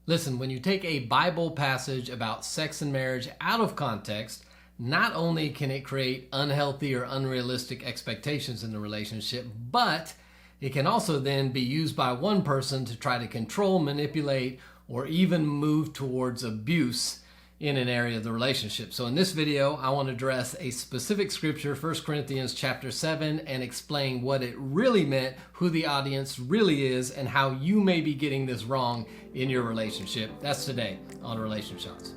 Listen, when you take a Bible passage about sex and marriage out of context, not only can it create unhealthy or unrealistic expectations in the relationship, but it can also then be used by one person to try to control, manipulate, or even move towards abuse in an area of the relationship. So in this video, I want to address a specific scripture, 1 Corinthians chapter 7, and explain what it really meant, who the audience really is, and how you may be getting this wrong in your relationship. That's today on RelationShots.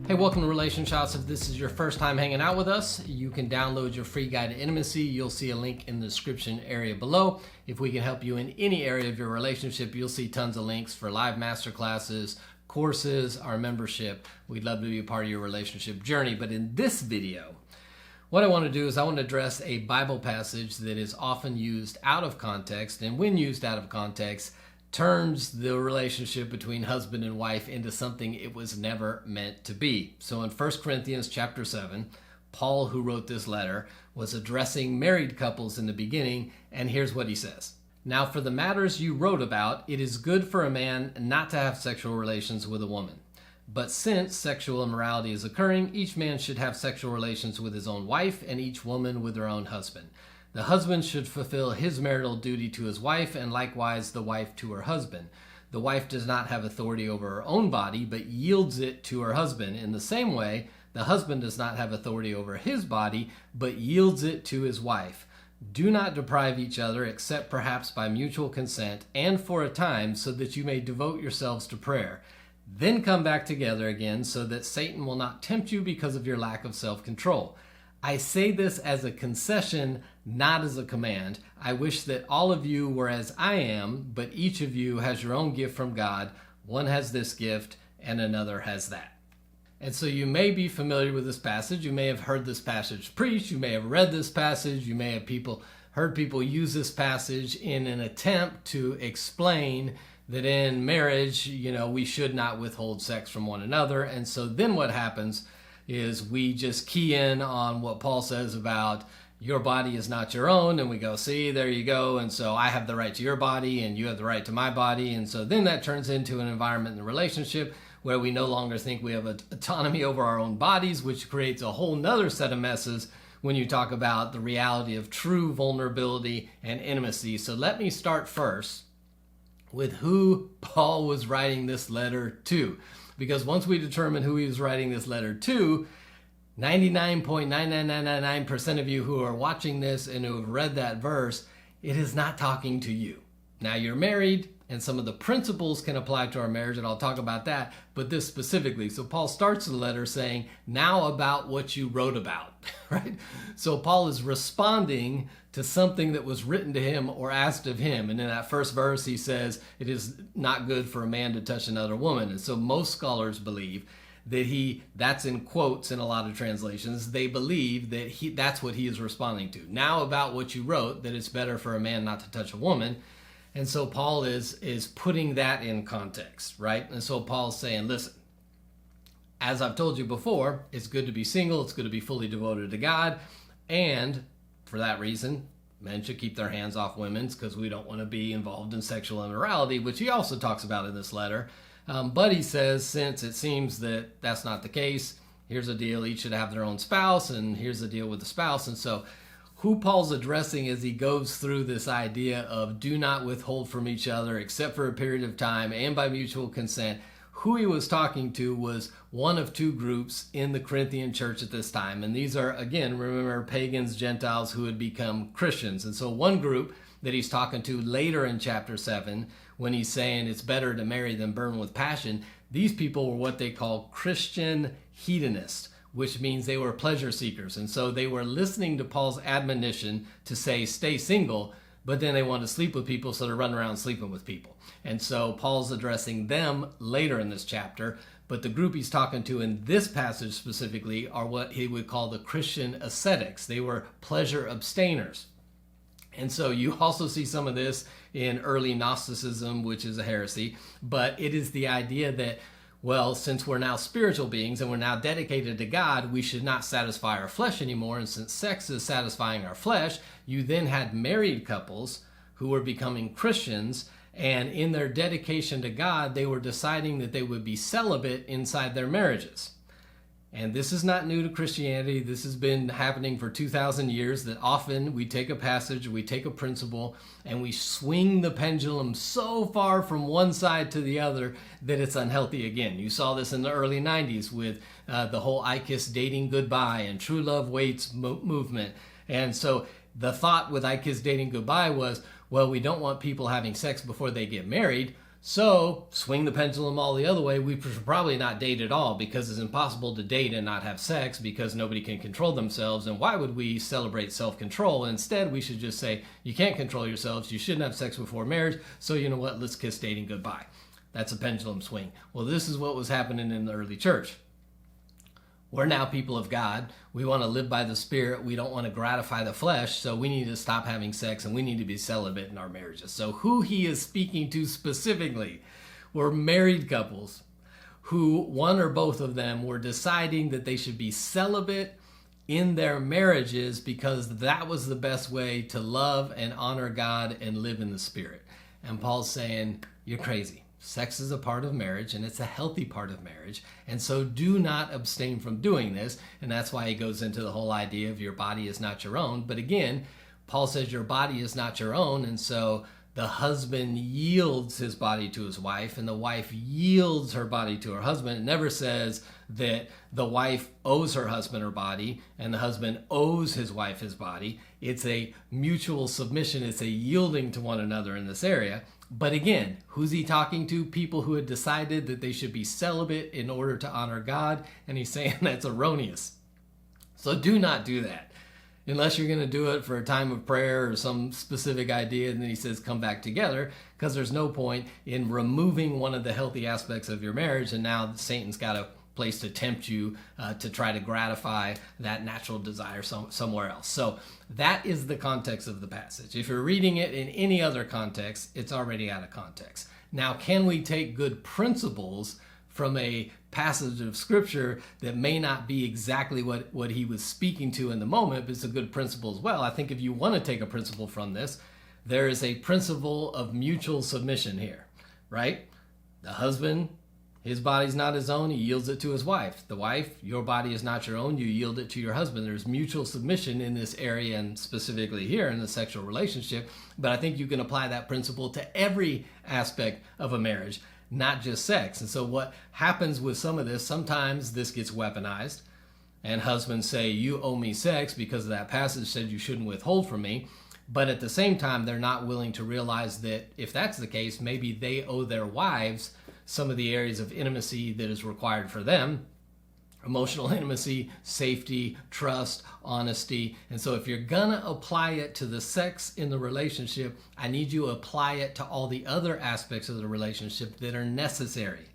Hey, welcome to RelationShots. If this is your first time hanging out with us, you can download your free guide to intimacy. You'll see a link in the description area below. If we can help you in any area of your relationship, you'll see tons of links for live masterclasses, courses, our membership. We'd love to be a part of your relationship journey. But in this video, what I want to do is I want to address a Bible passage that is often used out of context, and when used out of context, turns the relationship between husband and wife into something it was never meant to be. So in 1 Corinthians chapter 7, Paul, who wrote this letter, was addressing married couples in the beginning, and here's what he says. Now for the matters you wrote about, it is good for a man not to have sexual relations with a woman. But since sexual immorality is occurring, each man should have sexual relations with his own wife, and each woman with her own husband. The husband should fulfill his marital duty to his wife, and likewise the wife to her husband. The wife does not have authority over her own body, but yields it to her husband. In the same way, the husband does not have authority over his body, but yields it to his wife. Do not deprive each other, except perhaps by mutual consent, and for a time, so that you may devote yourselves to prayer. Then come back together again, so that Satan will not tempt you because of your lack of self-control. I say this as a concession, not as a command. I wish that all of you were as I am, but each of you has your own gift from God. One has this gift and another has that. And so you may be familiar with this passage. You may have heard this passage preached. You may have read this passage. You may have heard people use this passage in an attempt to explain that in marriage, we should not withhold sex from one another. And so then what happens is we just key in on what Paul says about your body is not your own, and we go, see, there you go, and so I have the right to your body, and you have the right to my body, and so then that turns into an environment in the relationship where we no longer think we have autonomy over our own bodies, which creates a whole nother set of messes when you talk about the reality of true vulnerability and intimacy. So let me start first with who Paul was writing this letter to. Because once we determine who he was writing this letter to, 99.99999% of you who are watching this and who have read that verse, it is not talking to you. Now you're married, and some of the principles can apply to our marriage, and I'll talk about that, but this specifically. So Paul starts the letter saying, now about what you wrote about, right? So Paul is responding to something that was written to him or asked of him. And in that first verse, he says, it is not good for a man to touch another woman. And so most scholars believe that that's in quotes in a lot of translations, they believe that that's what he is responding to. Now about what you wrote, that it's better for a man not to touch a woman. And so Paul is putting that in context, right? And so Paul's saying, listen, as I've told you before, it's good to be single, it's good to be fully devoted to God, and for that reason, men should keep their hands off women's because we don't want to be involved in sexual immorality, which he also talks about in this letter. But he says, since it seems that that's not the case, here's a deal, each should have their own spouse, and here's the deal with the spouse. And so who Paul's addressing as he goes through this idea of do not withhold from each other except for a period of time and by mutual consent, who he was talking to was one of two groups in the Corinthian church at this time. And these are, again, remember, pagans, Gentiles who had become Christians. And so one group that he's talking to later in chapter 7, when he's saying it's better to marry than burn with passion, these people were what they call Christian hedonists, which means they were pleasure seekers. And so they were listening to Paul's admonition to say, stay single, but then they want to sleep with people, so they're running around sleeping with people. And so Paul's addressing them later in this chapter, but the group he's talking to in this passage specifically are what he would call the Christian ascetics. They were pleasure abstainers. And so you also see some of this in early Gnosticism, which is a heresy, but it is the idea that, well, since we're now spiritual beings and we're now dedicated to God, we should not satisfy our flesh anymore. And since sex is satisfying our flesh, you then had married couples who were becoming Christians, and in their dedication to God, they were deciding that they would be celibate inside their marriages. And this is not new to Christianity. This has been happening for 2,000 years, that often we take a passage, we take a principle, and we swing the pendulum so far from one side to the other that it's unhealthy again. You saw this in the early 90s with the whole I Kiss Dating Goodbye and True Love Waits movement. And so the thought with I Kiss Dating Goodbye was, well, we don't want people having sex before they get married, so swing the pendulum all the other way. We should probably not date at all, because it's impossible to date and not have sex because nobody can control themselves. And why would we celebrate self-control? Instead, we should just say, you can't control yourselves. You shouldn't have sex before marriage. So you know what? Let's kiss dating goodbye. That's a pendulum swing. Well, this is what was happening in the early church. We're now people of God. We want to live by the Spirit. We don't want to gratify the flesh. So we need to stop having sex, and we need to be celibate in our marriages. So who he is speaking to specifically were married couples who, one or both of them, were deciding that they should be celibate in their marriages because that was the best way to love and honor God and live in the Spirit. And Paul's saying, you're crazy. Sex is a part of marriage, and it's a healthy part of marriage. And so do not abstain from doing this. And that's why he goes into the whole idea of your body is not your own. But again, Paul says your body is not your own. And so the husband yields his body to his wife, and the wife yields her body to her husband. It never says that the wife owes her husband her body and the husband owes his wife his body. It's a mutual submission. It's a yielding to one another in this area. But again, who's he talking to? People who had decided that they should be celibate in order to honor God. And he's saying that's erroneous. So do not do that. Unless you're going to do it for a time of prayer or some specific idea. And then he says, come back together, because there's no point in removing one of the healthy aspects of your marriage. And now Satan's got a place to tempt you to try to gratify that natural desire somewhere else. So that is the context of the passage. If you're reading it in any other context, it's already out of context. Now, can we take good principles from a passage of scripture that may not be exactly what he was speaking to in the moment, but it's a good principle as well? I think if you want to take a principle from this, there is a principle of mutual submission here, right? The husband, his body's not his own, he yields it to his wife. The wife, your body is not your own, you yield it to your husband. There's mutual submission in this area, and specifically here in the sexual relationship. But I think you can apply that principle to every aspect of a marriage, not just sex. And so what happens with some of this, sometimes this gets weaponized, and husbands say, you owe me sex because that passage said you shouldn't withhold from me. But at the same time, they're not willing to realize that if that's the case, maybe they owe their wives some of the areas of intimacy that is required for them. Emotional intimacy, safety, trust, honesty. And so if you're gonna apply it to the sex in the relationship, I need you to apply it to all the other aspects of the relationship that are necessary.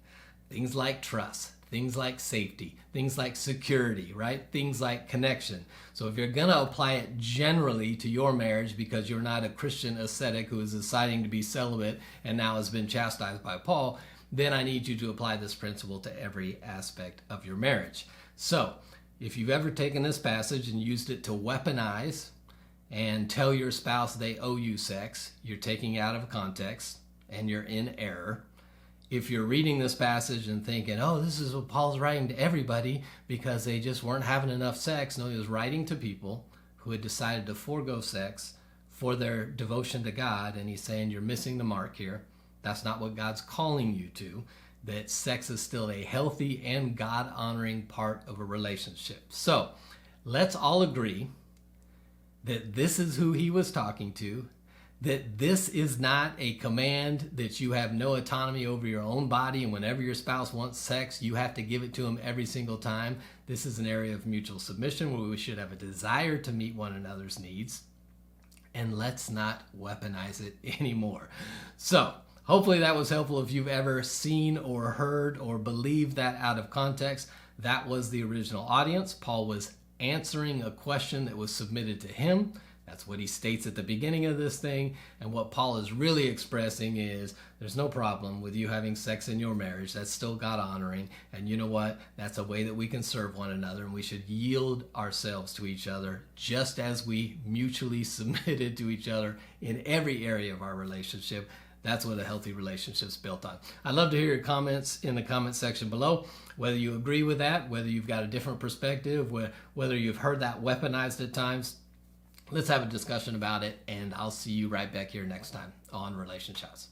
Things like trust, things like safety, things like security, right? Things like connection. So if you're gonna apply it generally to your marriage because you're not a Christian ascetic who is deciding to be celibate and now has been chastised by Paul, then I need you to apply this principle to every aspect of your marriage. So if you've ever taken this passage and used it to weaponize and tell your spouse they owe you sex, you're taking it out of context and you're in error. If you're reading this passage and thinking, oh, this is what Paul's writing to everybody because they just weren't having enough sex. No, he was writing to people who had decided to forego sex for their devotion to God. And he's saying, you're missing the mark here. That's not what God's calling you to, that sex is still a healthy and God-honoring part of a relationship. So let's all agree that this is who he was talking to, that this is not a command that you have no autonomy over your own body, and whenever your spouse wants sex, you have to give it to them every single time. This is an area of mutual submission where we should have a desire to meet one another's needs, and let's not weaponize it anymore. So hopefully that was helpful. If you've ever seen or heard or believed that out of context, that was the original audience. Paul was answering a question that was submitted to him. That's what he states at the beginning of this thing. And what Paul is really expressing is there's no problem with you having sex in your marriage. That's still God honoring. And you know what? That's a way that we can serve one another, and we should yield ourselves to each other just as we mutually submitted to each other in every area of our relationship. That's what a healthy relationship is built on. I'd love to hear your comments in the comment section below, whether you agree with that, whether you've got a different perspective, whether you've heard that weaponized at times. Let's have a discussion about it, and I'll see you right back here next time on RelationShots.